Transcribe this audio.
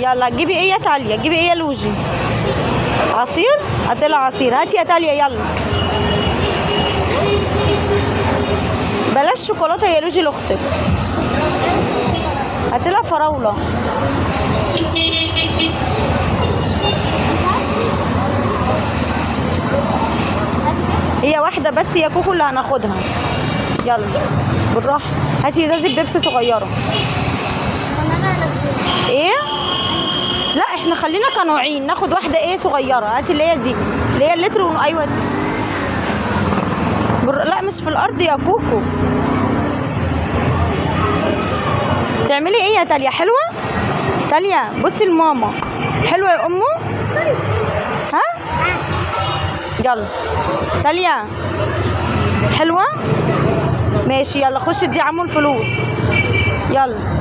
يلا تجيبي ايه يا تاليا؟ تجيبي ايه يا لوجي؟ عصير؟ هاتلها عصير. هاتي يا تاليا يلا. بلاش شوكولاته يا لوجي لاختك. هاتلها فراوله. هي واحده بس يا كوكو اللي هناخدها. يلا بالراحه. هاتي ازازه بيبسي صغيره. ايه؟ لا احنا خلينا كنوعين، ناخد واحده ايه صغيره. هاتي اللي هي دي، اللي هي اللتر ايوه دي. لا مش في الارض يا كوكو. تعملي ايه يا تاليا؟ حلوه؟ تاليا بصي لماما. حلوه يا امه؟ ها؟ يلا تاليا حلوه؟ ماشي يلا خشي ادي عمو الفلوس. يلا